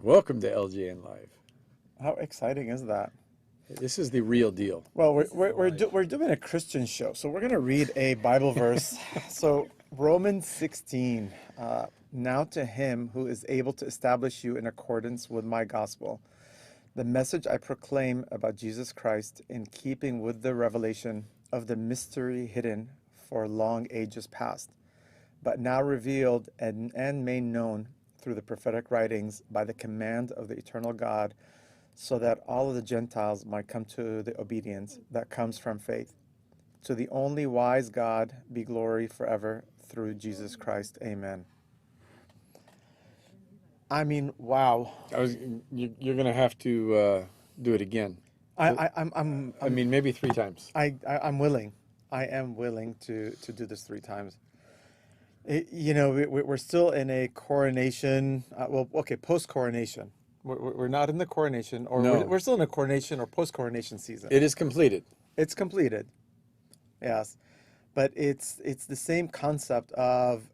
Welcome to LJN Live. How exciting is that? This is the real deal. Well, we're doing a Christian show, so we're going to read a Bible verse. So Romans 16, now to him who is able to establish you in accordance with my gospel, the message I proclaim about Jesus Christ in keeping with the revelation of the mystery hidden for long ages past, but now revealed and made known through the prophetic writings by the command of the eternal God, so that all of the Gentiles might come to the obedience that comes from faith. To the only wise God be glory forever through Jesus Christ. Amen. I mean, wow. You're going to have to do it again. I mean, maybe 3 times. I'm willing. I am willing to do this 3 times. We're still in a coronation. Post-coronation. We're not in the coronation, or No. we're still in a coronation or post-coronation season. It is completed. It's completed, yes, but it's the same concept of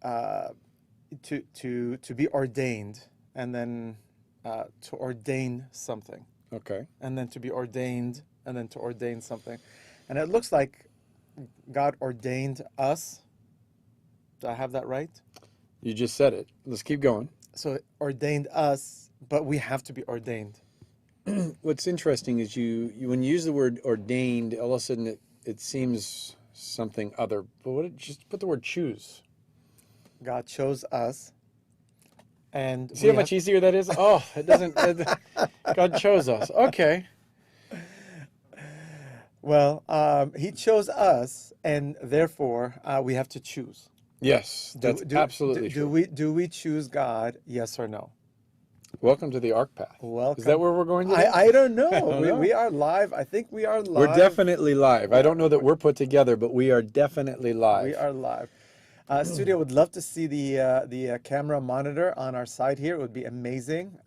to be ordained, and then to ordain something, Okay. and then to be ordained, and then to ordain something, and it looks like God ordained us. Do I have that right? You just said it. Let's keep going. So it ordained us, but we have to be ordained. What's interesting is when you use the word ordained, all of a sudden it seems something other. But just put the word choose. God chose us, and See how much easier that is? Oh, it doesn't. God chose us. Okay. Well, He chose us, and therefore we have to choose. Yes, that's absolutely true. Do we choose God? Yes or no? Welcome to the Ark Path. Welcome. Is that where we're going today? I don't know. don't know. We are live. I think we are live. We're definitely live. I don't know that we're put together, but we are definitely live. We are live. Studio would love to see the camera monitor on our side here. It would be amazing,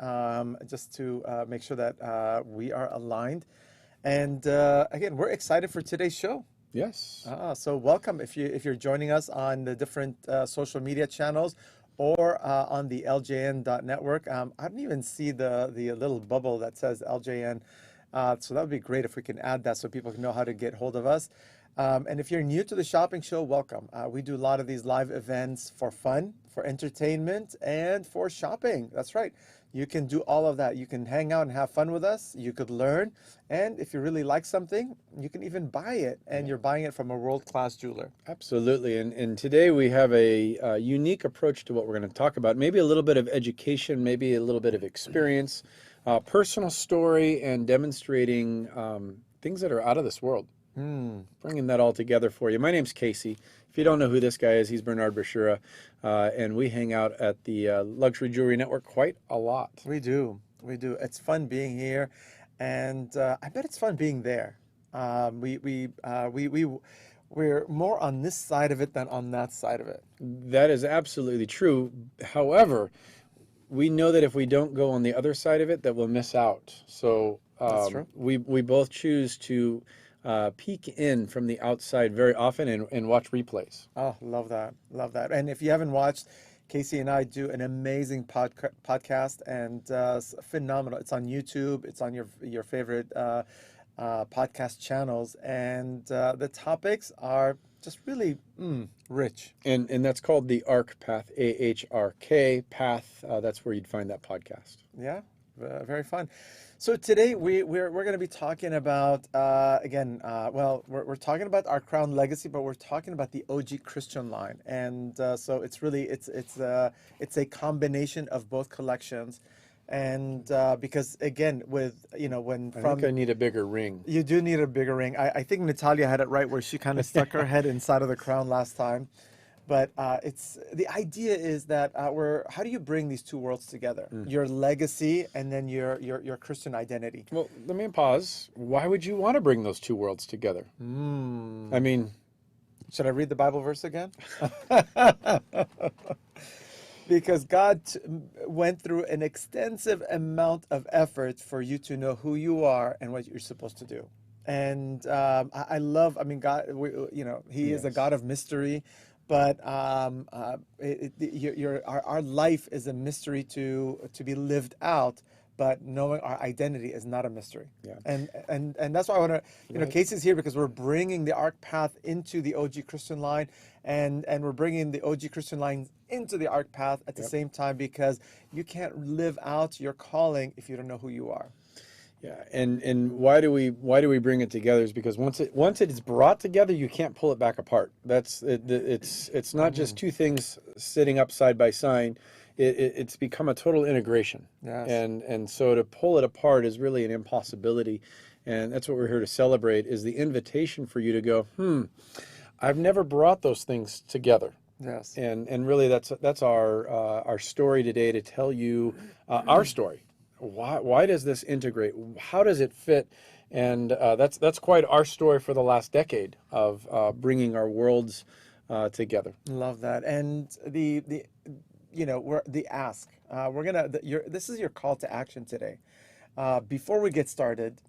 just to make sure that we are aligned. And again, we're excited for today's show. Yes. So welcome if you're joining us on the different social media channels or on the LJN.network. I don't even see the little bubble that says LJN. So that would be great if we can add that so people can know how to get hold of us. And if you're new to the shopping show, welcome. We do a lot of these live events for fun, for entertainment, and for shopping. That's right. You can do all of that. You can hang out and have fun with us. You could learn. And if you really like something, you can even buy it. And you're buying it from a world-class jeweler. Absolutely. And today we have a unique approach to what we're going to talk about. Maybe a little bit of education, maybe a little bit of experience, personal story, and demonstrating things that are out of this world. Bringing that all together for you. My name's Casey. If you don't know who this guy is, he's Bernard Brashura, and we hang out at the Luxury Jewelry Network quite a lot. We do. It's fun being here, and I bet it's fun being there. We're more on this side of it than on that side of it. That is absolutely true. However, we know that if we don't go on the other side of it, that we'll miss out. So That's true. we both choose to peek in from the outside very often and watch replays. Oh, love that. Love that. And if you haven't watched, Casey and I do an amazing podcast, and it's phenomenal. It's on YouTube. It's on your favorite podcast channels. And the topics are just really rich. And that's called the Ark Path, AHRK Path. That's where you'd find that podcast. Yeah, very fun. So today we're going to be talking about we're talking about our Crown Legacy, but we're talking about the OG Christian line, and so it's really it's a combination of both collections, and because again I think I need a bigger ring. You do need a bigger ring. I think Natalia had it right where she kind of stuck her head inside of the crown last time. But it's the idea is that how do you bring these two worlds together? Your legacy and then your Christian identity. Well, let me pause. Why would you want to bring those two worlds together? I mean, should I read the Bible verse again? Because God went through an extensive amount of effort for you to know who you are and what you're supposed to do. And I love, God, He is a God of mystery. but our life is a mystery to be lived out, but knowing our identity is not a mystery. Yeah. And that's why I want to, Right. Casey's here because we're bringing the Arc Path into the OG Christian line, and we're bringing the OG Christian line into the Arc Path at the Yep. same time, because you can't live out your calling if you don't know who you are. Yeah, and why do we bring it together is because once it is brought together, you can't pull it back apart. That's it, it's not just two things sitting up side by side. It's become a total integration, Yes. and so to pull it apart is really an impossibility, and that's what we're here to celebrate is the invitation for you to go, I've never brought those things together. Yes. And really that's our story today, to tell you our story. Why does this integrate? How does it fit? And that's quite our story for the last decade of bringing our worlds together. Love that. And we're the ask. This is your call to action today. Before we get started,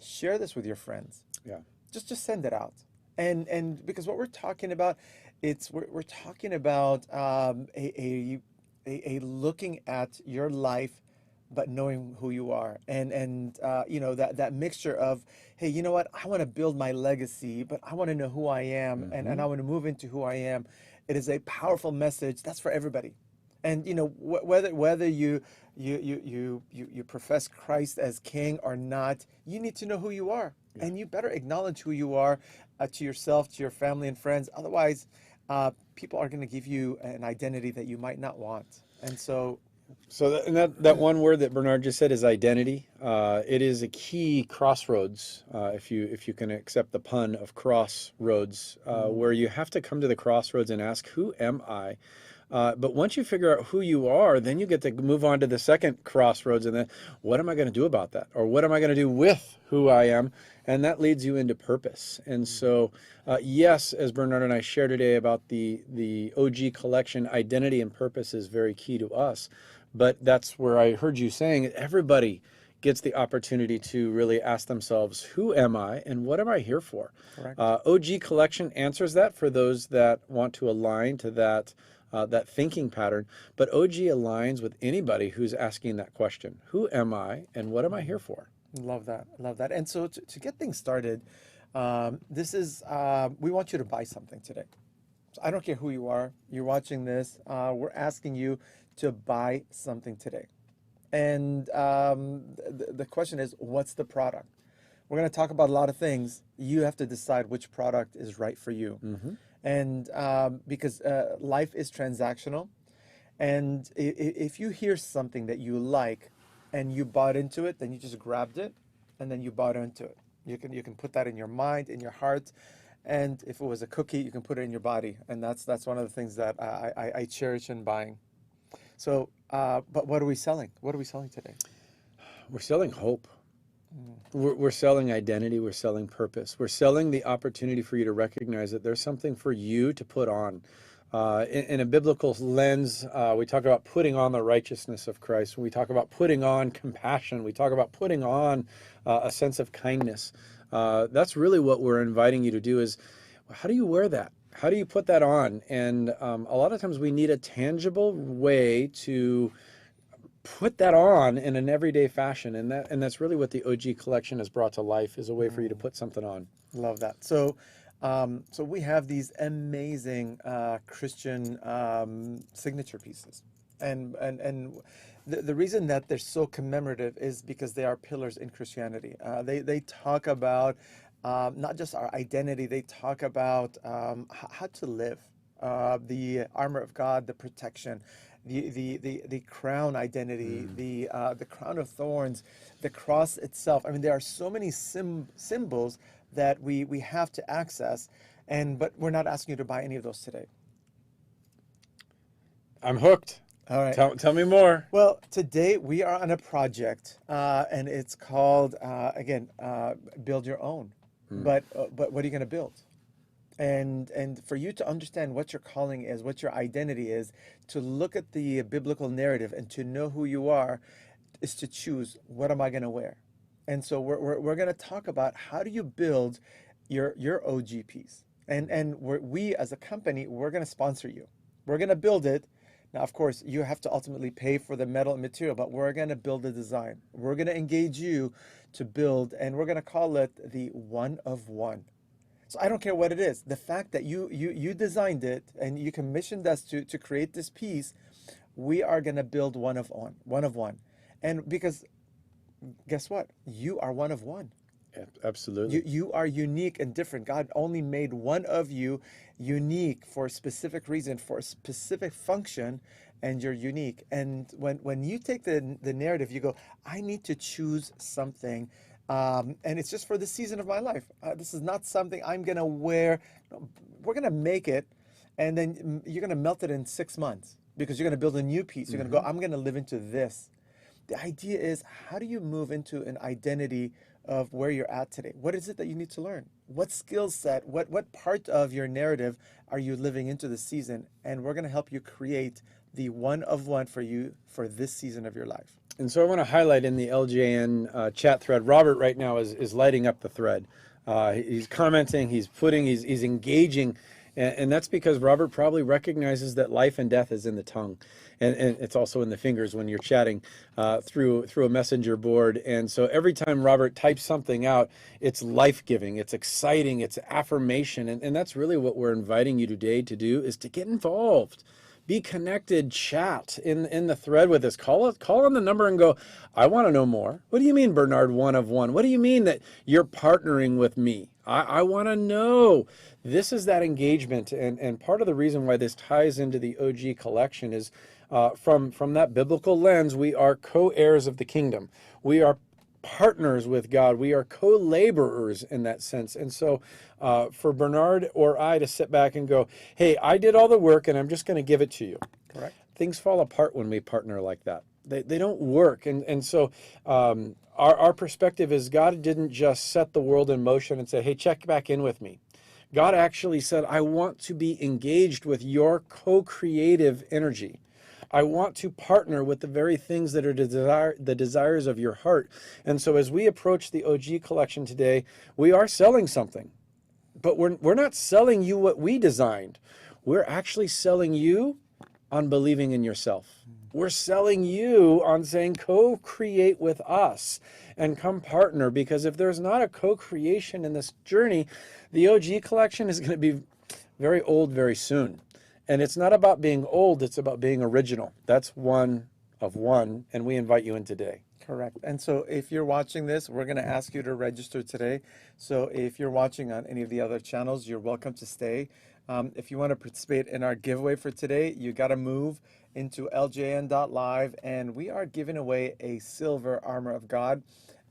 share this with your friends. Yeah. Just send it out. And because what we're talking about, we're talking about a looking at your life, but knowing who you are, and that mixture of, hey, you know what, I want to build my legacy, but I want to know who I am, and I want to move into who I am. It is a powerful message that's for everybody. And whether you profess Christ as King or not, you need to know who you are, and you better acknowledge who you are, to yourself, to your family and friends. Otherwise, people are going to give you an identity that you might not want. And so, So that one word that Bernard just said is identity. It is a key crossroads, if you can accept the pun of crossroads, where you have to come to the crossroads and ask, who am I? But once you figure out who you are, then you get to move on to the second crossroads, and then what am I going to do about that? Or what am I going to do with who I am? And that leads you into purpose. And so, yes, as Bernard and I share today about the OG collection, identity and purpose is very key to us. But that's where I heard you saying everybody gets the opportunity to really ask themselves, who am I and what am I here for? correct. OG collection answers that for those that want to align to that thinking pattern. But OG aligns with anybody who's asking that question, who am I and what am I here for? Love that. Love that. And so to get things started, we want you to buy something today. So I don't care who you are, you're watching this, we're asking you to buy something today. And the question is, what's the product? We're going to talk about a lot of things. You have to decide which product is right for you. And because life is transactional. And if you hear something that you like and you bought into it, then you just grabbed it and then you bought into it. You can put that in your mind, in your heart. And if it was a cookie, you can put it in your body. And that's one of the things that I cherish in buying. So, but what are we selling? What are we selling today? We're selling hope. We're selling identity. We're selling purpose. We're selling the opportunity for you to recognize that there's something for you to put on. In a biblical lens, we talk about putting on the righteousness of Christ. We talk about putting on compassion. We talk about putting on a sense of kindness. That's really what we're inviting you to do is, how do you wear that? How do you put that on? And a lot of times we need a tangible way to put that on in an everyday fashion, and that's really what the OG collection has brought to life, is a way for you to put something on. Love that. So, so we have these amazing Christian signature pieces, and the reason that they're so commemorative is because they are pillars in Christianity. They talk about not just our identity; they talk about how to live, the armor of God, the protection, the crown identity, the crown of thorns, the cross itself. I mean, there are so many symbols that we have to access, but we're not asking you to buy any of those today. I'm hooked. All right. Tell me more. Well, today we are on a project, and it's called again, build your own. But what are you going to build? And for you to understand what your calling is, what your identity is, to look at the biblical narrative and to know who you are, is to choose, what am I going to wear? And so we're going to talk about, how do you build your OG piece? And we as a company, we're going to sponsor you. We're going to build it. Now, of course, you have to ultimately pay for the metal and material, but we're going to build the design. We're going to engage you to build, and we're going to call it the one of one. So I don't care what it is. The fact that you designed it and you commissioned us to create this piece, we are going to build one of one. And because guess what? You are one of one. Absolutely. You are unique and different. God only made one of you unique for a specific reason, for a specific function, and you're unique. And when you take the narrative, you go, I need to choose something, and it's just for the season of my life. This is not something I'm gonna wear. No, we're gonna make it, and then you're gonna melt it in 6 months because you're gonna build a new piece. You're gonna go, I'm gonna live into this. The idea is, how do you move into an identity of where you're at today? What is it that you need to learn? What skill set, what part of your narrative are you living into this season? And we're going to help you create the one of one for you for this season of your life. And so I want to highlight in the LJN chat thread, Robert right now is lighting up the thread. He's commenting, he's engaging, and that's because Robert probably recognizes that life and death is in the tongue. And it's also in the fingers when you're chatting through a messenger board. And so every time Robert types something out, it's life-giving, it's exciting, it's affirmation. And that's really what we're inviting you today to do, is to get involved. Be connected, chat in the thread with us. Call on the number and go, I want to know more. What do you mean, Bernard, one of one? What do you mean that you're partnering with me? I want to know. This is that engagement. And part of the reason why this ties into the OG collection is from that biblical lens, we are co-heirs of the kingdom. We are partners with God. We are co-laborers in that sense. And so for Bernard or I to sit back and go, hey, I did all the work and I'm just going to give it to you. Correct. Things fall apart when we partner like that. They don't work. And so our perspective is God didn't just set the world in motion and say, hey, check back in with me. God actually said, I want to be engaged with your co-creative energy. I want to partner with the very things that are the desires of your heart. And so as we approach the OG collection today, we are selling something. But we're not selling you what we designed. We're actually selling you on believing in yourself. We're selling you on saying co-create with us and come partner, because if there's not a co-creation in this journey, the OG collection is going to be very old very soon. And it's not about being old, it's about being original. That's one of one, and we invite you in today. Correct. And so if you're watching this, we're going to ask you to register today. So if you're watching on any of the other channels, you're welcome to stay. If you want to participate in our giveaway for today, you got to move into ljn.live, and we are giving away a silver armor of God.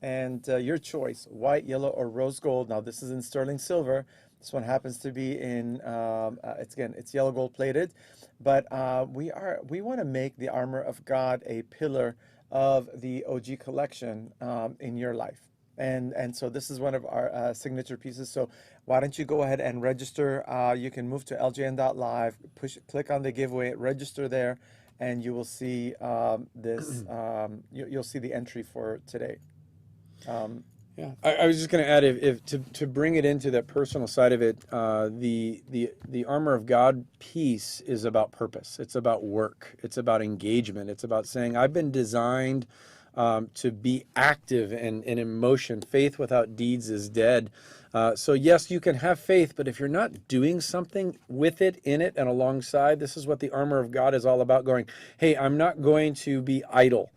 And your choice, white, yellow, or rose gold. Now, this is in sterling silver. This one happens to be in, it's yellow gold plated, but we want to make the armor of God a pillar of the OG collection in your life. And so this is one of our signature pieces. So why don't you go ahead and register? You can move to ljn.live, click on the giveaway, register there, and you will see this, you'll see the entry for today. Yeah, I was just going to add, if to bring it into that personal side of it, the armor of God piece is about purpose. It's about work. It's about engagement. It's about saying, I've been designed to be active and in motion. Faith without deeds is dead. So yes, you can have faith, but if you're not doing something with it, in it, and alongside, this is what the armor of God is all about. Going, hey, I'm not going to be idle.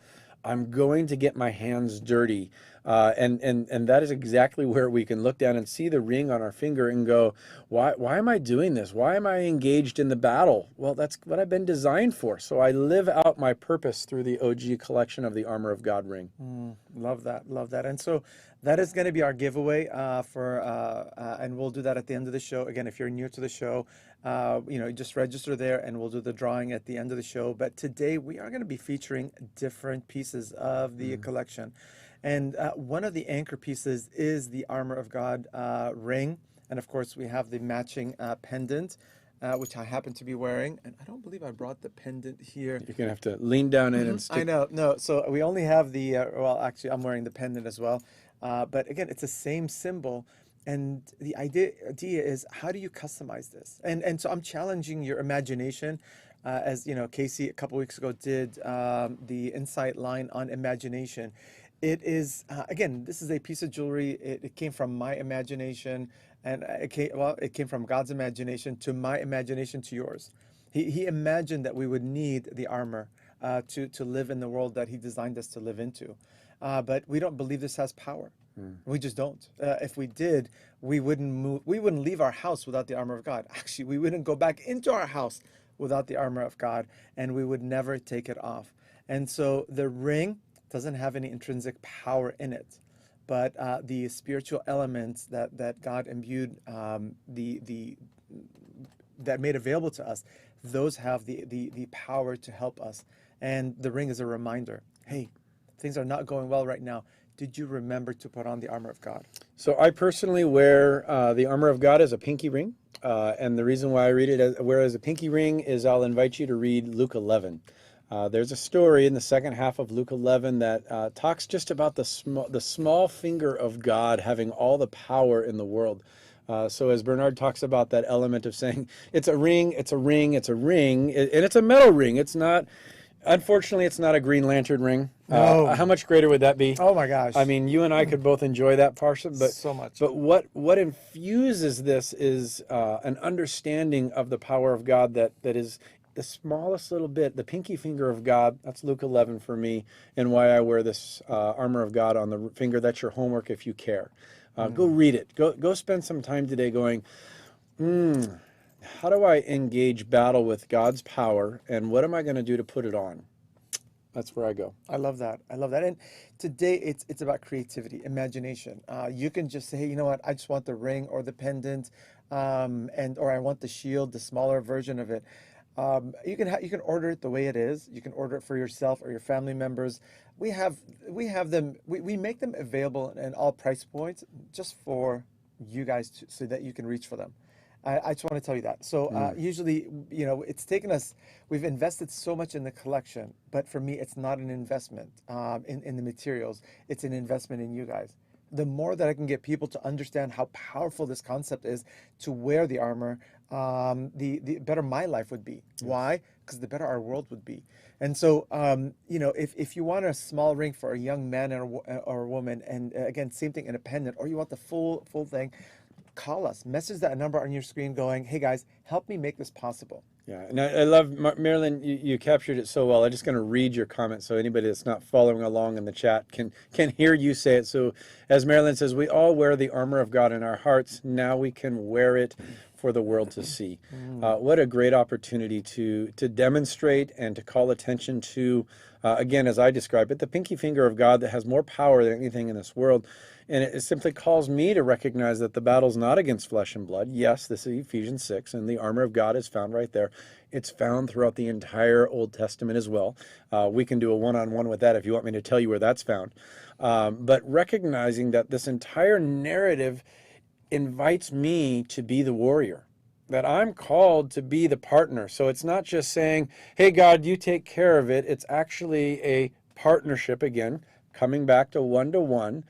I'm going to get my hands dirty. And that is exactly where we can look down and see the ring on our finger and go, why am I doing this? Why am I engaged in the battle? Well, that's what I've been designed for. So I live out my purpose through the OG collection of the Armor of God ring. Love that, love that. And so that is going to be our giveaway and we'll do that at the end of the show. Again, if you're new to the show, just register there and we'll do the drawing at the end of the show. But today we are going to be featuring different pieces of the collection. And one of the anchor pieces is the Armor of God ring. And of course, we have the matching pendant, which I happen to be wearing. And I don't believe I brought the pendant here. You're going to have to lean down in and stick. I know. No, so we only have the, well, actually, I'm wearing the pendant as well. But again, it's the same symbol. And the idea is, how do you customize this? And so I'm challenging your imagination, as you know, Casey a couple weeks ago did the insight line on imagination. It is again, this is a piece of jewelry. It came from my imagination, and it came from God's imagination to my imagination to yours. He imagined that we would need the armor to live in the world that He designed us to live into, but we don't believe this has power. We just don't. If we did, we wouldn't move. We wouldn't leave our house without the armor of God. Actually, we wouldn't go back into our house without the armor of God, and we would never take it off. And so the ring doesn't have any intrinsic power in it, but the spiritual elements that God imbued, the that made available to us, those have the power to help us. And the ring is a reminder. Hey, things are not going well right now. Did you remember to put on the armor of God? So I personally wear the armor of God as a pinky ring. And the reason why I wear it as a pinky ring is I'll invite you to read Luke 11. There's a story in the second half of Luke 11 that talks just about the small finger of God having all the power in the world. So as Bernard talks about that element of saying, it's a ring, it's a ring, it's a ring, and it's a metal ring. It's not, unfortunately, it's not a Green Lantern ring. No. How much greater would that be? Oh my gosh. I mean, you and I could both enjoy that portion, but So much. but what infuses this is an understanding of the power of God that is the smallest little bit, the pinky finger of God. That's Luke 11 for me, and why I wear this armor of God on the finger. That's your homework if you care. Go read it. Go spend some time today going, how do I engage battle with God's power, and what am I going to do to put it on? That's where I go. I love that. I love that. And today it's about creativity, imagination. You can just say, hey, you know what? I just want the ring or the pendant, or I want the shield, the smaller version of it. You can order it the way it is. You can order it for yourself or your family members. We have them. We make them available in all price points just for you guys so that you can reach for them. I just want to tell you that. So usually, you know, it's taken us, we've invested so much in the collection, but for me, it's not an investment in the materials. It's an investment in you guys. The more that I can get people to understand how powerful this concept is to wear the armor, the better my life would be. Why? Because the better our world would be. And so, you know, if you want a small ring for a young man or a woman, and again, same thing in a pendant, or you want the full thing, call us, message that number on your screen going, hey guys, help me make this possible. Yeah, and I love, Marilyn, you captured it so well. I'm just going to read your comment so anybody that's not following along in the chat can hear you say it. So as Marilyn says, we all wear the armor of God in our hearts. Now we can wear it for the world to see. What a great opportunity to demonstrate and to call attention to, again, as I describe it, the pinky finger of God that has more power than anything in this world. And it simply calls me to recognize that the battle's not against flesh and blood. Yes, this is Ephesians 6, and the armor of God is found right there. It's found throughout the entire Old Testament as well. We can do a one-on-one with that if you want me to tell you where that's found. But recognizing that this entire narrative invites me to be the warrior, that I'm called to be the partner. So it's not just saying, hey, God, you take care of it. It's actually a partnership, again, coming back to one-to-one.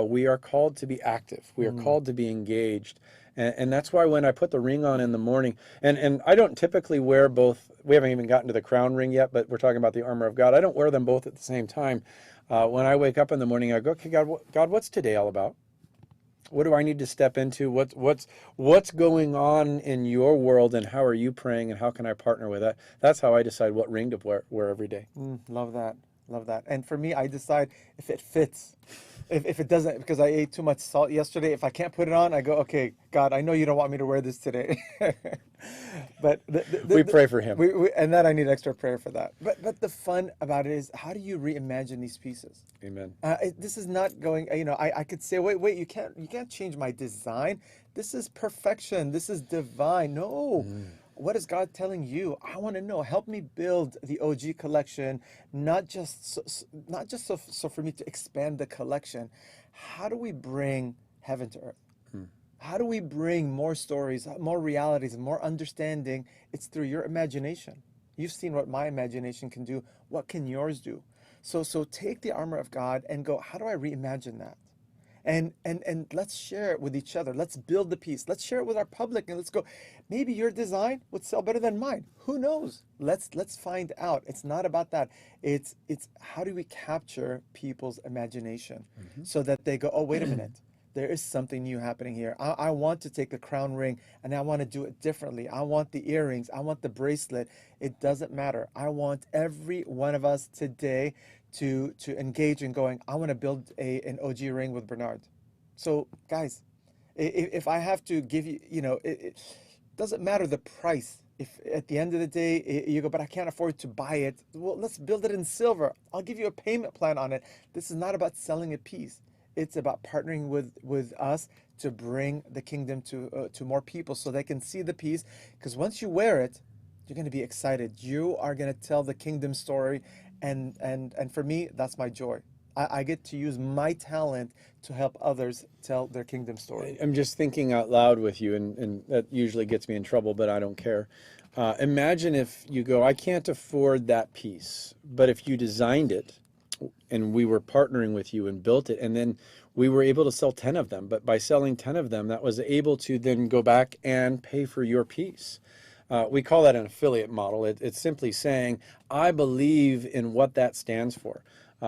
We are called to be active. We are called to be engaged. And that's why when I put the ring on in the morning, and I don't typically wear both, we haven't even gotten to the crown ring yet, but we're talking about the armor of God. I don't wear them both at the same time. When I wake up in the morning, I go, okay, God, what's today all about? What do I need to step into? What's going on in your world, and how are you praying, and how can I partner with that? That's how I decide what ring to wear every day. Love that. Love that. And for me, I decide if it fits. If it doesn't, because I ate too much salt yesterday, if I can't put it on, I go, okay, God, I know you don't want me to wear this today. But we pray for him. And then I need extra prayer for that. But the fun about it is, how do you reimagine these pieces? Amen. This is not going, you know, I could say, wait, you can't change my design. This is perfection. This is divine. No. What is God telling you? I want to know. Help me build the OG collection, not just so for me to expand the collection. How do we bring heaven to earth? How do we bring more stories, more realities, more understanding? It's through your imagination. You've seen what my imagination can do. What can yours do? So take the armor of God and go, how do I reimagine that? And let's share it with each other. Let's build the piece. Let's share it with our public, and let's go. Maybe your design would sell better than mine. Who knows? Let's find out. It's not about that. It's how do we capture people's imagination so that they go, oh, wait a minute. There is something new happening here. I want to take the crown ring and I want to do it differently. I want the earrings. I want the bracelet. It doesn't matter. I want every one of us today to engage in going, I want to build an OG ring with Bernard. So guys, if I have to give you, it doesn't matter the price. If at the end of the day you go, but I can't afford to buy it. Well, let's build it in silver. I'll give you a payment plan on it. This is not about selling a piece. It's about partnering with us to bring the kingdom to more people so they can see the piece. Because once you wear it, you're going to be excited. You are going to tell the kingdom story. And for me, that's my joy. I get to use my talent to help others tell their kingdom story. I'm just thinking out loud with you, and that usually gets me in trouble, but I don't care. Imagine if you go, I can't afford that piece, but if you designed it, and we were partnering with you and built it, and then we were able to sell 10 of them, but by selling 10 of them, that was able to then go back and pay for your piece. We call that an affiliate model. It's simply saying, I believe in what that stands for.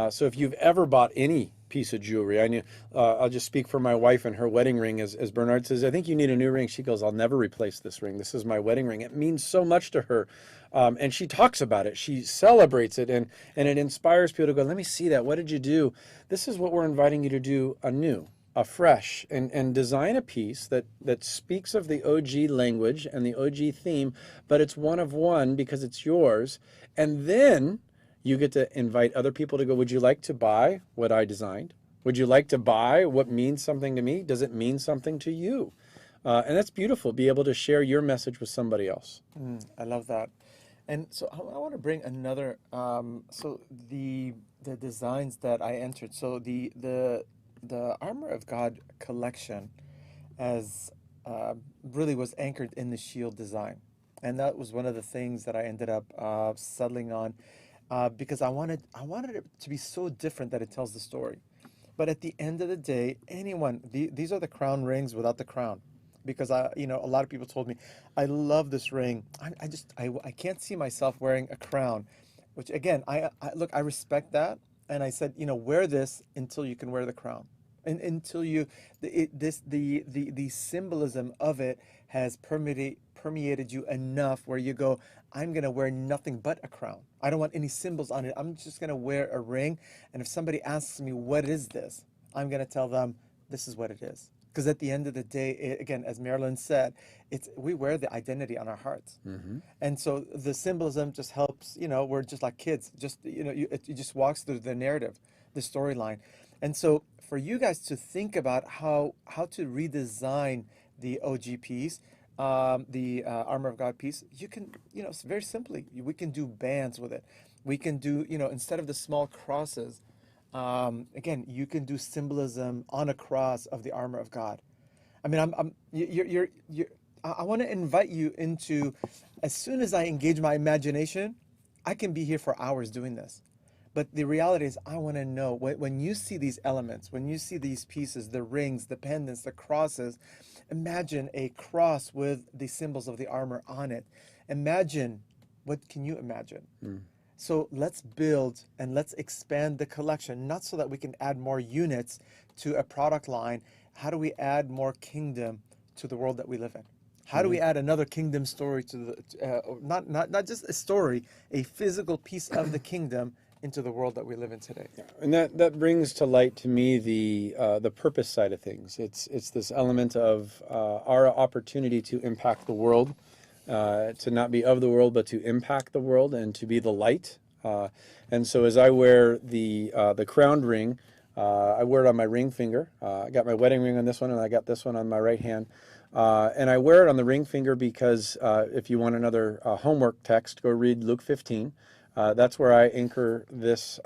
So if you've ever bought any piece of jewelry, I'll just speak for my wife and her wedding ring. As Bernard says, I think you need a new ring. She goes, I'll never replace this ring. This is my wedding ring. It means so much to her. And she talks about it. She celebrates it, and it inspires people to go, let me see that. What did you do? This is what we're inviting you to do anew, afresh, and design a piece that speaks of the OG language and the OG theme, but it's one of one because it's yours. And then you get to invite other people to go, would you like to buy what I designed? Would you like to buy what means something to me? Does it mean something to you? And that's beautiful, be able to share your message with somebody else. I love that. And so I want to bring another, so the designs that I entered. So the Armor of God collection as really was anchored in the shield design. And that was one of the things that I ended up settling on because I wanted it to be so different that it tells the story. But at the end of the day, these are the crown rings without the crown. Because a lot of people told me, I love this ring. I can't see myself wearing a crown, which again, look, I respect that. And I said, wear this until you can wear the crown. And until the symbolism of it has permeated you enough where you go, I'm going to wear nothing but a crown. I don't want any symbols on it. I'm just going to wear a ring. And if somebody asks me, what is this? I'm going to tell them, this is what it is. Because at the end of the day, again, as Marilyn said, we wear the identity on our hearts. And so the symbolism just helps, we're just like kids. Just, it just walks through the narrative, the storyline. And so for you guys to think about how to redesign the OG piece, the Armor of God piece, you can, very simply, we can do bands with it. We can do, instead of the small crosses, again, you can do symbolism on a cross of the armor of God. I mean, I want to invite you into, as soon as I engage my imagination, I can be here for hours doing this. But the reality is, I want to know, when you see these elements, when you see these pieces, the rings, the pendants, the crosses, imagine a cross with the symbols of the armor on it. Imagine, what can you imagine? So let's build and let's expand the collection, not so that we can add more units to a product line. How do we add more kingdom to the world that we live in? How do we add another kingdom story to not just a story, a physical piece of the kingdom into the world that we live in today? And that brings to light to me the purpose side of things. It's this element of our opportunity to impact the world. To not be of the world, but to impact the world and to be the light. And so as I wear the crowned ring, I wear it on my ring finger. I got my wedding ring on this one, and I got this one on my right hand. And I wear it on the ring finger because if you want another homework text, go read Luke 15. That's where I anchor this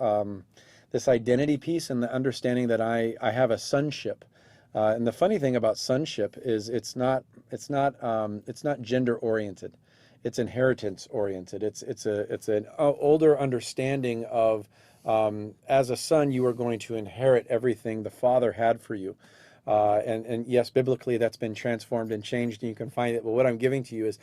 identity piece and the understanding that I have a sonship. And the funny thing about sonship is it's not gender oriented, it's inheritance oriented. It's an older understanding of As a son, you are going to inherit everything the Father had for you. And yes, biblically, that's been transformed and changed, and you can find it. But what I'm giving to you is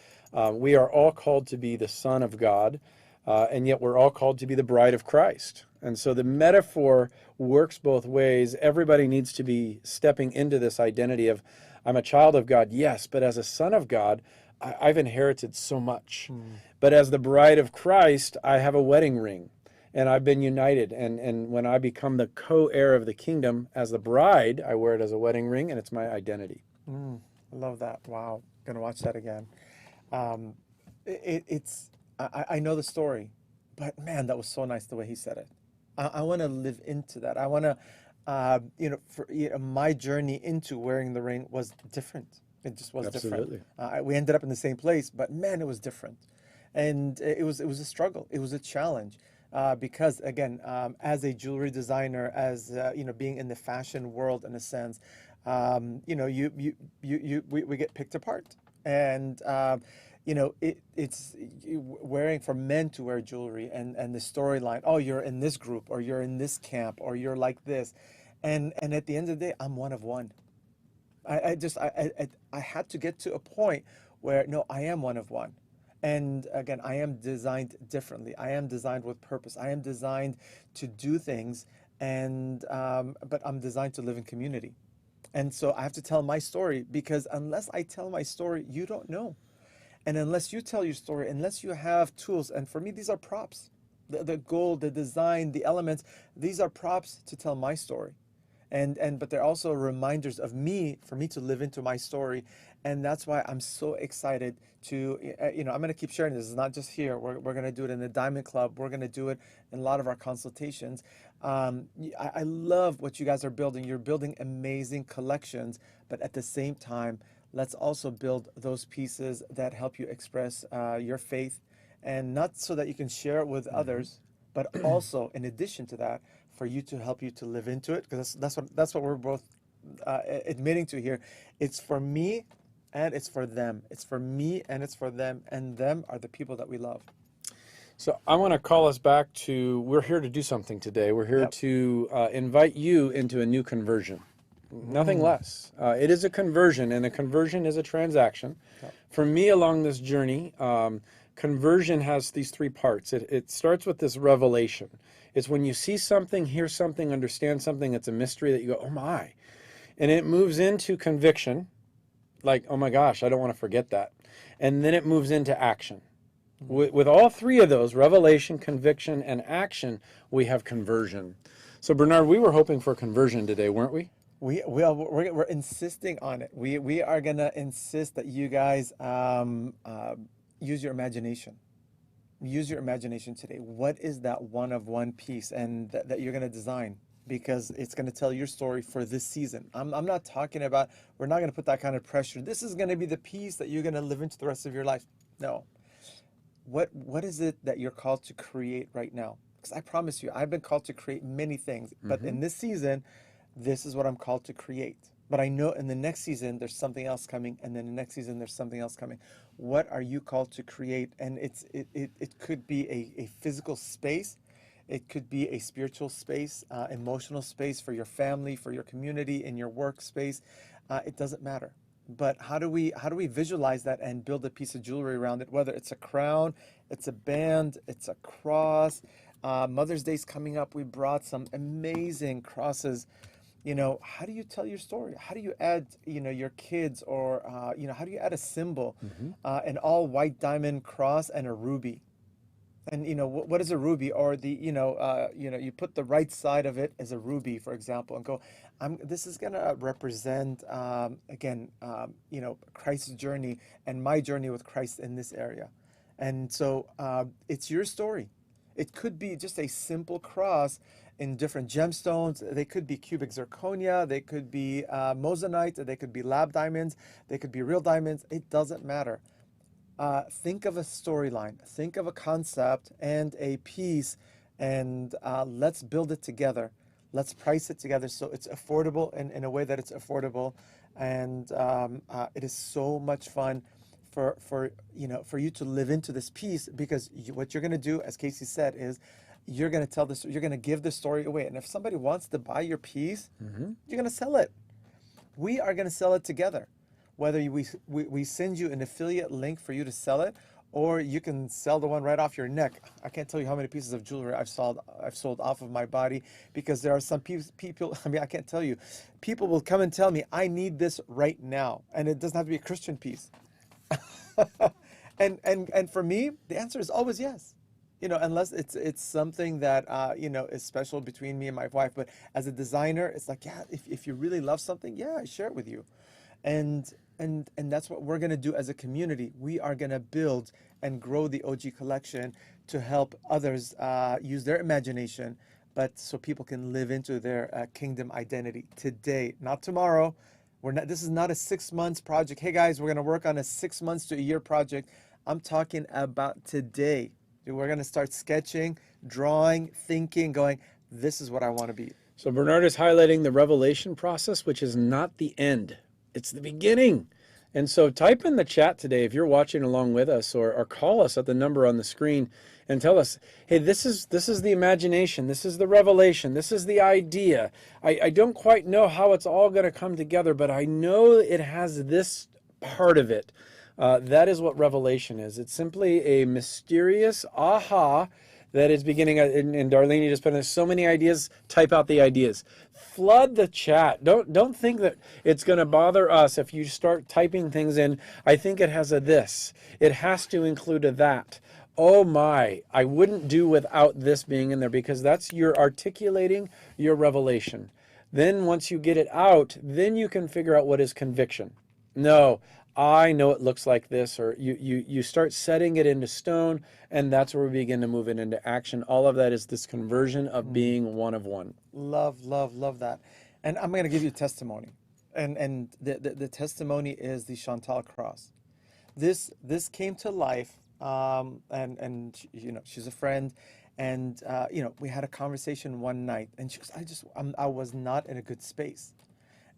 we are all called to be the Son of God, and yet we're all called to be the bride of Christ. And so the metaphor works both ways. Everybody needs to be stepping into this identity of, I'm a child of God, yes, but as a son of God, I've inherited so much. But as the bride of Christ, I have a wedding ring and I've been united. And when I become the co-heir of the kingdom as the bride, I wear it as a wedding ring and it's my identity. I love that. Wow. Gonna watch that again. Um, I know the story, but man, that was so nice the way he said it. I want to live into that. I want to, my journey into wearing the ring was different. It just was different. Absolutely. We ended up in the same place, but man, it was different, and it was a struggle. It was a challenge. Because again, as a jewelry designer, as being in the fashion world in a sense, we get picked apart, and it's wearing for men to wear jewelry and the storyline. Oh, you're in this group, or you're in this camp, or you're like this, and at the end of the day, I'm one of one. I had to get to a point where no, I am one of one. And again, I am designed differently. I am designed with purpose. I am designed to do things, and but I'm designed to live in community. And so I have to tell my story, because unless I tell my story, you don't know. And unless you tell your story, unless you have tools, and for me, these are props. The gold, the design, the elements, these are props to tell my story. And but they're also reminders of me, for me to live into my story. And that's why I'm so excited to I'm going to keep sharing this. It's not just here. We're going to do it in the Diamond Club. We're going to do it in a lot of our consultations. I love what you guys are building. You're building amazing collections, but at the same time, let's also build those pieces that help you express your faith, and not so that you can share it with others, but also in addition to that, for you to help you to live into it, because that's what we're both admitting to here. It's for me and it's for them. It's for me and it's for them, and them are the people that we love. So I want to call us back to, we're here to do something today. We're here Yep. to invite you into a new conversion. Nothing less. It is a conversion, and a conversion is a transaction. Yep. For me, along this journey, conversion has these three parts. It starts with this revelation. It's when you see something, hear something, understand something, it's a mystery that you go, oh my. And it moves into conviction, like, oh my gosh, I don't want to forget that. And then it moves into action. With all three of those, revelation, conviction, and action, we have conversion. So Bernard, we were hoping for conversion today, weren't we? We're insisting on it. We are gonna insist that you guys use your imagination. Use your imagination today. What is that one of one piece and that you're gonna design? Because it's gonna tell your story for this season. I'm not talking about, we're not gonna put that kind of pressure. This is gonna be the piece that you're gonna live into the rest of your life. No. What is it that you're called to create right now? Because I promise you, I've been called to create many things, but in this season, this is what I'm called to create. But I know in the next season there's something else coming, and then the next season there's something else coming. What are you called to create? And it could be a physical space, it could be a spiritual space, emotional space for your family, for your community, in your workspace. It doesn't matter. But how do we visualize that and build a piece of jewelry around it? Whether it's a crown, it's a band, it's a cross. Mother's Day's coming up. We brought some amazing crosses. How do you tell your story? How do you add, your kids, or, how do you add a symbol, an all white diamond cross and a ruby? And what is a ruby? Or you put the right side of it as a ruby, for example, and go, this is gonna represent again, Christ's journey and my journey with Christ in this area. And so it's your story. It could be just a simple cross in different gemstones. They could be cubic zirconia, they could be moissanite, they could be lab diamonds, they could be real diamonds. It doesn't matter. Think of a storyline, think of a concept and a piece, and let's build it together. Let's price it together so it's affordable, in a way that it's affordable. And it is so much fun for you to live into this piece, because what you're going to do, as Casey said, is you're going to tell this, you're going to give the story away. And if somebody wants to buy your piece, Mm-hmm. you're going to sell it. We are going to sell it together. Whether we send you an affiliate link for you to sell it, or you can sell the one right off your neck. I can't tell you how many pieces of jewelry I've sold off of my body, because there are some people, I mean, I can't tell you. People will come and tell me, I need this right now. And it doesn't have to be a Christian piece. And for me, the answer is always yes. You know, unless it's something that you know, is special between me and my wife. But as a designer, it's like, yeah, if you really love something, yeah, I share it with you. And that's what we're gonna do as a community. We are gonna build and grow the OG collection to help others use their imagination, but so people can live into their kingdom identity today, not tomorrow. We're not. This is not a 6 months project. Hey guys, we're gonna work on a 6 months to a year project. I'm talking about today. We're gonna start sketching, drawing, thinking, going, this is what I want to be. So Bernard is highlighting the revelation process, which is not the end. It's the beginning. And so type in the chat today if you're watching along with us, or call us at the number on the screen and tell us, hey, this is the imagination, this is the revelation, this is the idea. I don't quite know how it's all going to come together, but I know it has this part of it. That is what revelation is. It's simply a mysterious aha that is beginning. And Darlene, you just put in so many ideas. Type out the ideas. Flood the chat. Don't think that it's going to bother us if you start typing things in. I think it has a this. It has to include a that. Oh my, I wouldn't do without this being in there, because that's your articulating your revelation. Then once you get it out, then you can figure out what is conviction. No, I know it looks like this, or you start setting it into stone, and that's where we begin to move it into action. All of that is this conversion of being one of one. Love, love, love that. And I'm going to give you a testimony. And the testimony is the Chantal cross. This came to life, and you know, she's a friend, and you know, we had a conversation one night, and she goes, I was not in a good space.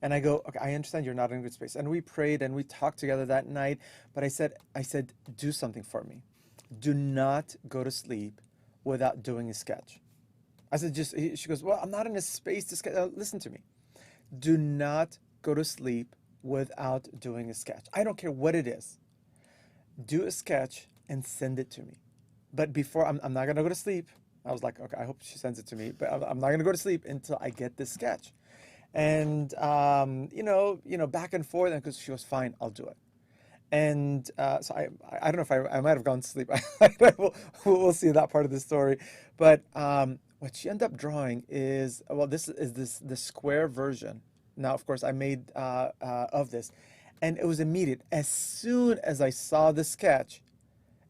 And I go, okay, I understand you're not in a good space. And we prayed and we talked together that night. But I said, do something for me. Do not go to sleep without doing a sketch. I said, she goes, well, I'm not in a space to sketch. Listen to me. Do not go to sleep without doing a sketch. I don't care what it is. Do a sketch and send it to me. But before, I'm not going to go to sleep. I was like, okay, I hope she sends it to me. But I'm not going to go to sleep until I get this sketch. And you know, back and forth, and because she was fine, I'll do it. And so I don't know if I might have gone to sleep. We'll see that part of the story. But what she ended up drawing is, well, this is the square version. Now, of course, I made of this, and it was immediate. As soon as I saw the sketch,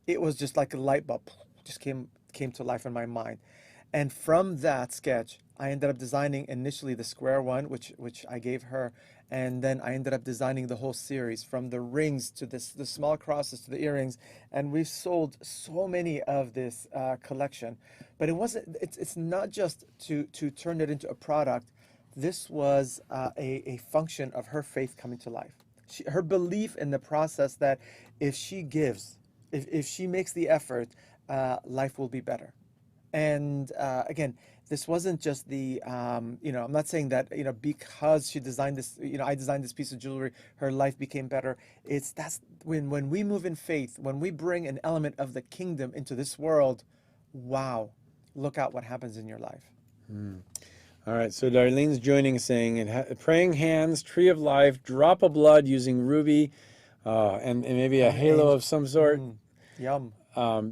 it was just like a light bulb, just came to life in my mind. And from that sketch, I ended up designing initially the square one, which I gave her, and then I ended up designing the whole series, from the rings to the small crosses to the earrings, and we've sold so many of this collection. But it's not just to turn it into a product. This was a function of her faith coming to life. Her belief in the process that if she gives, if she makes the effort, life will be better. And again, this wasn't just the, you know, I'm not saying that, you know, because she designed this, you know, I designed this piece of jewelry, her life became better. That's when we move in faith, when we bring an element of the kingdom into this world, wow, look out what happens in your life. All right, so Darlene's joining, saying, praying hands, tree of life, drop of blood using ruby, and maybe a halo of some sort. Yum.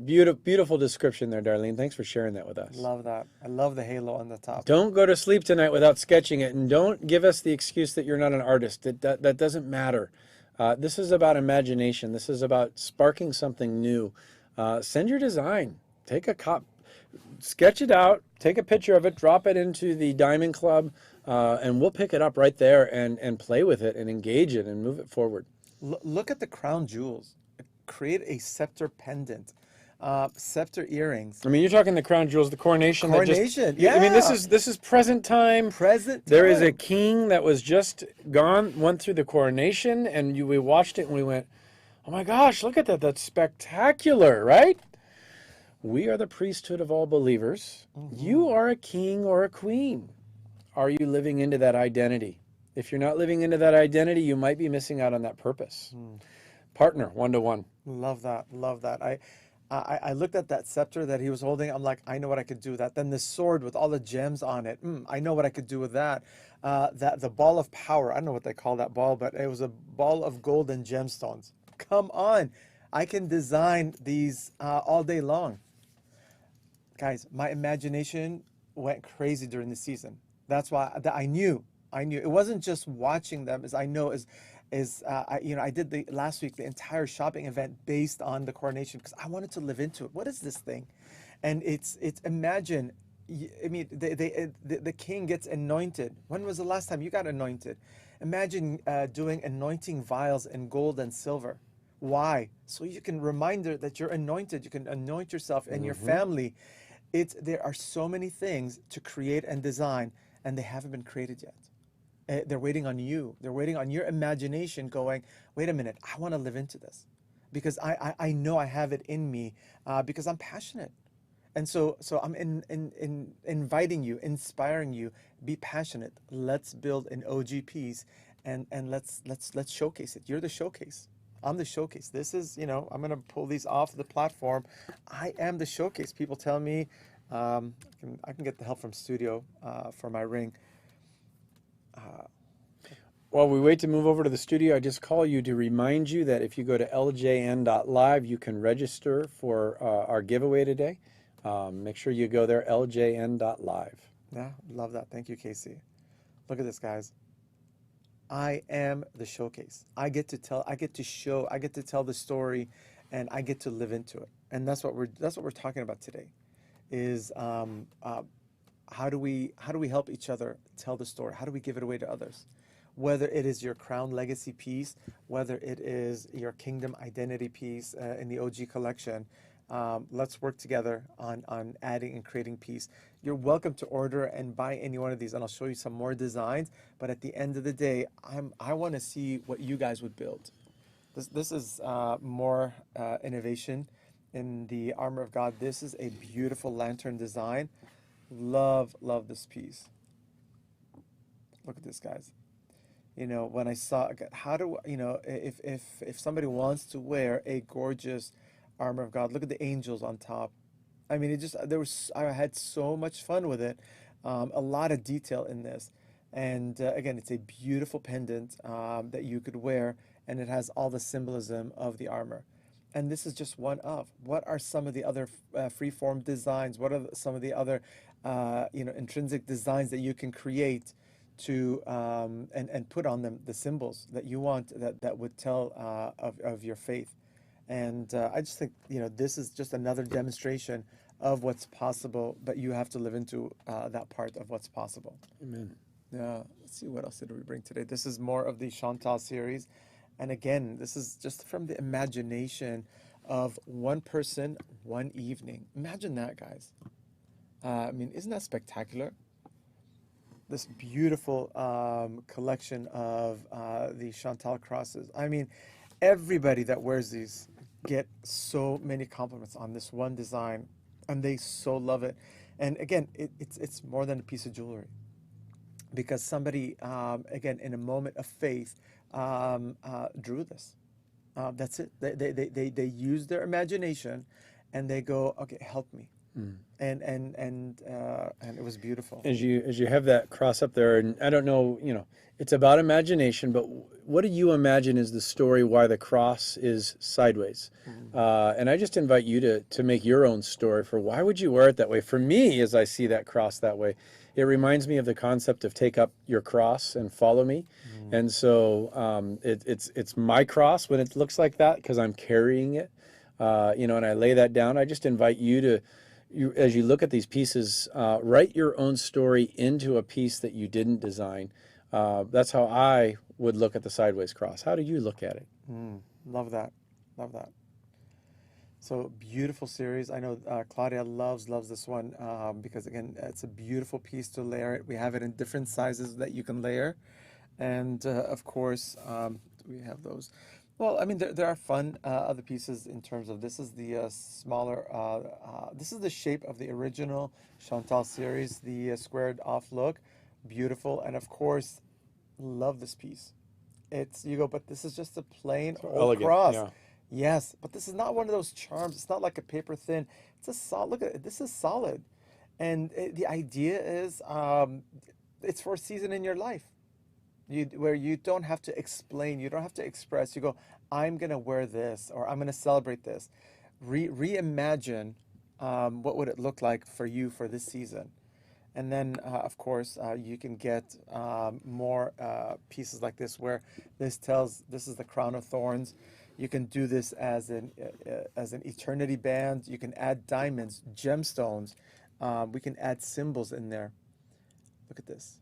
Beautiful description there, Darlene. Thanks for sharing that with us. Love that. I love the halo on the top. Don't go to sleep tonight without sketching it, and don't give us the excuse that you're not an artist. That doesn't matter. This is about imagination. This is about sparking something new. Send your design. Take a sketch it out, take a picture of it, drop it into the Diamond Club, and we'll pick it up right there and play with it and engage it and move it forward. Look at the crown jewels. Create a scepter pendant, scepter earrings. I mean, you're talking the crown jewels, the coronation. Coronation, yeah. I mean, this is present time. Present time. There is a king that was just went through the coronation, and we watched it and we went, oh my gosh, look at that. That's spectacular, right? We are the priesthood of all believers. You are a king or a queen. Are you living into that identity? If you're not living into that identity, you might be missing out on that purpose. Partner, one to one. Love that. Love that. I looked at that scepter that he was holding. I'm like, I know what I could do with that. Then the sword with all the gems on it. I know what I could do with that. That the ball of power. I don't know what they call that ball, but it was a ball of gold and gemstones. Come on, I can design these all day long. Guys, my imagination went crazy during the season. That's why I knew. I knew it wasn't just watching them, as I know I did the last week the entire shopping event based on the coronation because I wanted to live into it. What is this thing? And it's imagine. I mean, the king gets anointed. When was the last time you got anointed? Imagine doing anointing vials in gold and silver. Why? So you can reminder that you're anointed. You can anoint yourself and your family. There are so many things to create and design, and they haven't been created yet. They're waiting on you. They're waiting on your imagination going, wait a minute, I want to live into this because I know I have it in me because I'm passionate. And so I'm inviting you, inspiring you, be passionate. Let's build an OG piece and let's showcase it. You're the showcase. I'm the showcase. This is, I'm gonna pull these off the platform. I am the showcase. People tell me I can get the help from studio for my ring. While we wait to move over to the studio, I just call you to remind you that if you go to ljn.live, you can register for our giveaway today. Make sure you go there, ljn.live. Yeah, love that. Thank you, Casey. Look at this, guys. I am the showcase. I get to tell, I get to show, I get to tell the story, and I get to live into it. And that's what we're talking about today. Is how do we help each other tell the story? How do we give it away to others? Whether it is your Crown Legacy piece, whether it is your Kingdom Identity piece in the OG collection, let's work together on adding and creating piece. You're welcome to order and buy any one of these, and I'll show you some more designs. But at the end of the day, I want to see what you guys would build. This is more innovation in the armor of God. This is a beautiful lantern design. Love this piece. Look at this, guys. When I saw how do if somebody wants to wear a gorgeous armor of God, look at the angels on top. I mean, I had so much fun with it. A lot of detail in this, and again, it's a beautiful pendant that you could wear, and it has all the symbolism of the armor. And this is just one of. What are some of the other free-form designs? What are some of the other intrinsic designs that you can create to and put on them the symbols that you want that would tell of your faith? And I just think this is just another demonstration of what's possible, but you have to live into that part of what's possible. Amen. Yeah. Let's see, what else did we bring today? This is more of the Chantal series, and again, this is just from the imagination of one person, one evening. Imagine that, guys. I mean, isn't that spectacular? This beautiful collection of the Chantal crosses. I mean, everybody that wears these get so many compliments on this one design, and they so love it. And again, it's more than a piece of jewelry, because somebody again in a moment of faith drew this. That's it. They use their imagination, and they go, okay, help me. And it was beautiful. As you have that cross up there, and I don't know, it's about imagination, but what do you imagine is the story why the cross is sideways? And I just invite you to make your own story for why would you wear it that way. For me, as I see that cross that way, it reminds me of the concept of take up your cross and follow me. And so it's my cross when it looks like that because I'm carrying it, and I lay that down. I just invite you to, as you look at these pieces, write your own story into a piece that you didn't design. That's how I would look at the sideways cross. How do you look at it? Love that. Love that. So beautiful series. I know Claudia loves this one because again, it's a beautiful piece to layer it. We have it in different sizes that you can layer, and of course we have those. Well, I mean, there are fun other pieces in terms of this is the smaller, this is the shape of the original Chantal series, the squared off look, beautiful, and of course, love this piece. It's, you go, but this is just a plain So old elegant, cross. yeah. Yes, but this is not one of those charms. It's not like a paper thin. It's a solid, look at it, this is solid. And the idea is it's for a season in your life. Where you don't have to explain, you don't have to express. You go, I'm gonna wear this, or I'm gonna celebrate this. Reimagine what would it look like for you for this season, and then of course you can get more pieces like this where this tells this is the crown of thorns. You can do this as an eternity band. You can add diamonds, gemstones. We can add symbols in there. Look at this.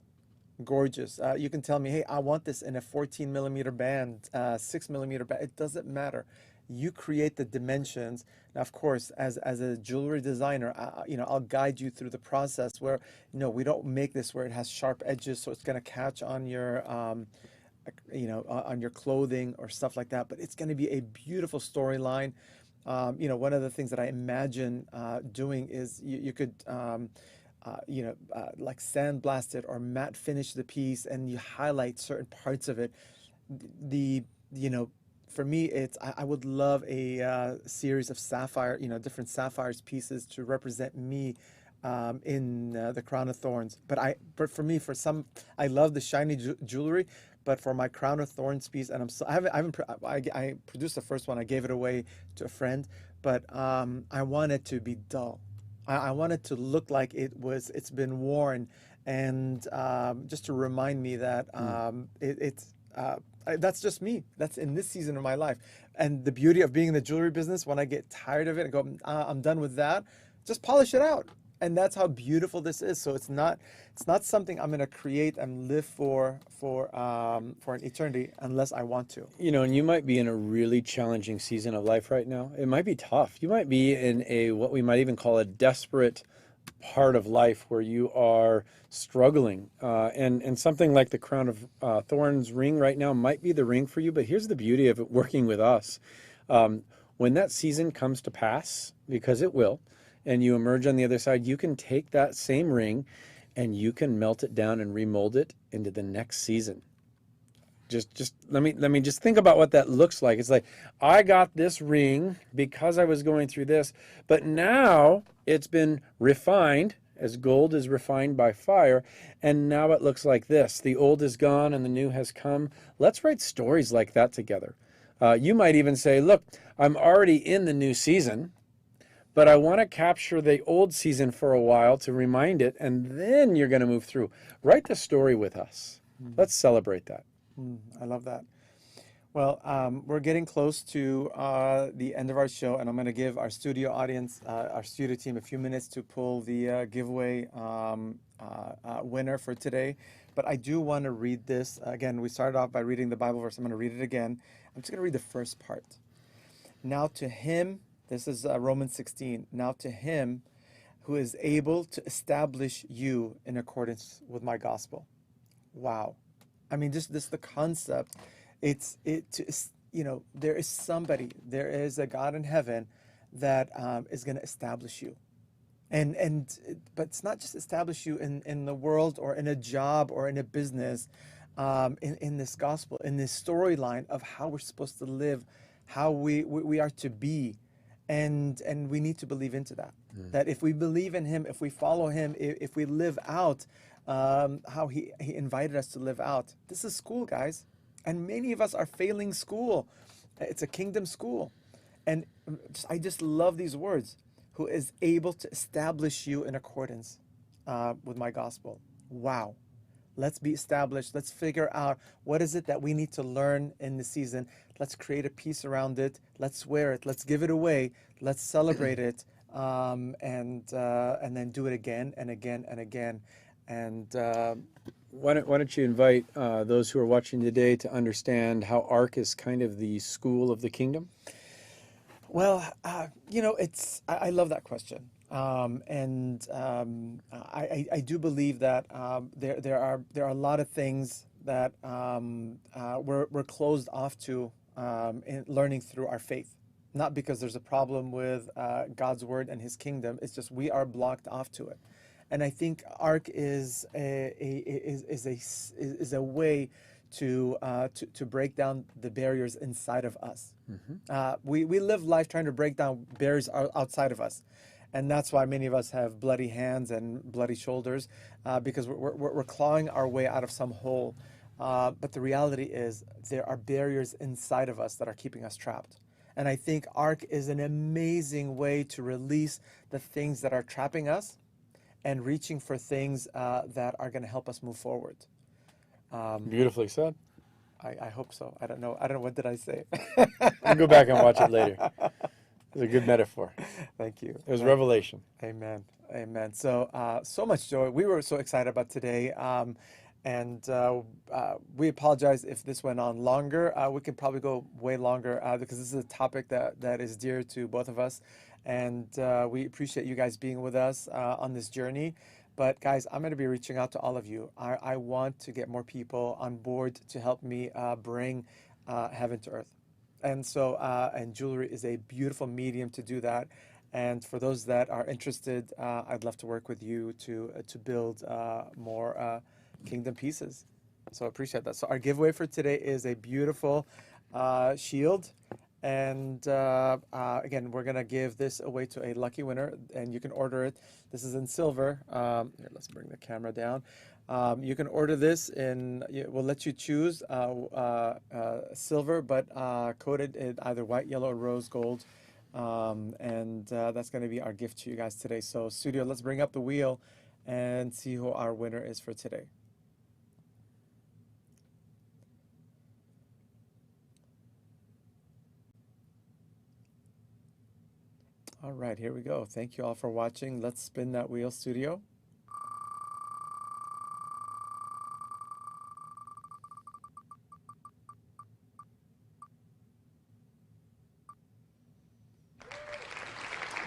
Gorgeous. You can tell me, hey, I want this in a 14 millimeter band, 6 millimeter band. It doesn't matter. You create the dimensions. Now, of course, as a jewelry designer, I'll guide you through the process where, we don't make this where it has sharp edges, so it's going to catch on your, on your clothing or stuff like that. But it's going to be a beautiful storyline. One of the things that I imagine doing is you could like sandblast it or matte finish the piece and you highlight certain parts of it. The, you know, for me, I would love a series of sapphire, different sapphires pieces to represent me in the crown of thorns. But for me, I love the shiny jewelry. But for my crown of thorns piece, and I produced the first one. I gave it away to a friend, but I want it to be dull. I want it to look like it's been worn, and just to remind me that that's just me. That's in this season of my life. And the beauty of being in the jewelry business, when I get tired of it and go, I'm done with that, just polish it out. And that's how beautiful this is. So it's not something I'm going to create and live for an eternity unless I want to. And you might be in a really challenging season of life right now. It might be tough. You might be in what we might even call a desperate part of life where you are struggling. And something like the crown of thorns ring right now might be the ring for you. But here's the beauty of it working with us. When that season comes to pass, because it will, and you emerge on the other side, you can take that same ring and you can melt it down and remold it into the next season. Just let me just think about what that looks like. It's like, I got this ring because I was going through this, but now it's been refined as gold is refined by fire, and now it looks like this. The old is gone and the new has come. Let's write stories like that together. You might even say, look, I'm already in the new season, but I want to capture the old season for a while to remind it, and then you're going to move through. Write the story with us. Let's celebrate that. I love that. Well, we're getting close to the end of our show, and I'm going to give our studio audience, our studio team, a few minutes to pull the giveaway winner for today. But I do want to read this. Again, we started off by reading the Bible verse. I'm going to read it again. I'm just going to read the first part. Now to him, this is Romans 16. Now to him who is able to establish you in accordance with my gospel. Wow. I mean, just this the concept. There is a God in heaven that is going to establish you. But it's not just establish you in the world or in a job or in a business, in this gospel, in this storyline of how we're supposed to live, how we are to be. And we need to believe into that. That if we believe in him, if we follow him, if we live out how he invited us to live out. This is school, guys. And many of us are failing school. It's a kingdom school. And I just love these words. Who is able to establish you in accordance with my gospel. Wow. Let's be established. Let's figure out what is it that we need to learn in the season. Let's create a piece around it. Let's wear it. Let's give it away. Let's celebrate it. And then do it again and again and again. And why don't you invite those who are watching today to understand how ARC is kind of the school of the kingdom? Well, I love that question. I do believe that there are a lot of things that we're closed off to in learning through our faith. Not because there's a problem with God's word and His kingdom. It's just we are blocked off to it. And I think ARC is a way to break down the barriers inside of us. We live life trying to break down barriers outside of us. And that's why many of us have bloody hands and bloody shoulders, because we're clawing our way out of some hole. But the reality is there are barriers inside of us that are keeping us trapped. And I think ARC is an amazing way to release the things that are trapping us and reaching for things that are going to help us move forward. Beautifully said. I hope so. I don't know. What did I say? I'll go back and watch it later. It's a good metaphor. Thank you. It was revelation. Amen. Amen. So, so much joy. We were so excited about today. And we apologize if this went on longer. We could probably go way longer because this is a topic that is dear to both of us. And we appreciate you guys being with us on this journey. But guys, I'm going to be reaching out to all of you. I want to get more people on board to help me bring heaven to earth. And so, and jewelry is a beautiful medium to do that. And for those that are interested, I'd love to work with you to build more kingdom pieces. So I appreciate that. So our giveaway for today is a beautiful shield. And again, we're going to give this away to a lucky winner, and you can order it. This is in silver. Here, let's bring the camera down. You can order this in, we'll let you choose silver, but coated in either white, yellow, or rose gold. And that's going to be our gift to you guys today. So studio, let's bring up the wheel and see who our winner is for today. All right, here we go. Thank you all for watching. Let's spin that wheel, studio.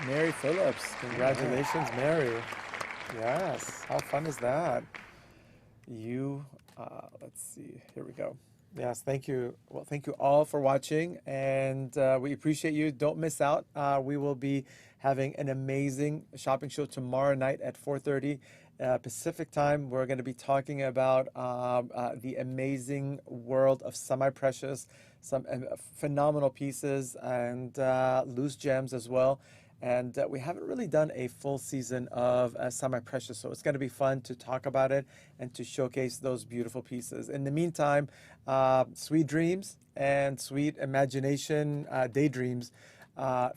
Mary Phillips. Congratulations, Mary. Yes. How fun is that? Let's see. Here we go. Yes, thank you. Well, thank you all for watching, and we appreciate you. Don't miss out. We will be having an amazing shopping show tomorrow night at 4:30 Pacific time. We're going to be talking about the amazing world of semi-precious, some phenomenal pieces, and loose gems as well. And we haven't really done a full season of semi-precious, so it's going to be fun to talk about it and to showcase those beautiful pieces. In the meantime, sweet dreams and sweet imagination, daydreams.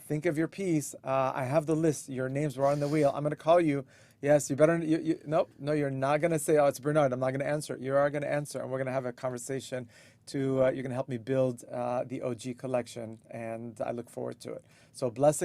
Think of your piece. I have the list. Your names were on the wheel. I'm going to call you. Yes, you better. Nope, no, you're not going to say, "Oh, it's Bernard." I'm not going to answer. You are going to answer, and we're going to have a conversation. You're going to help me build the OG collection, and I look forward to it. So blessings.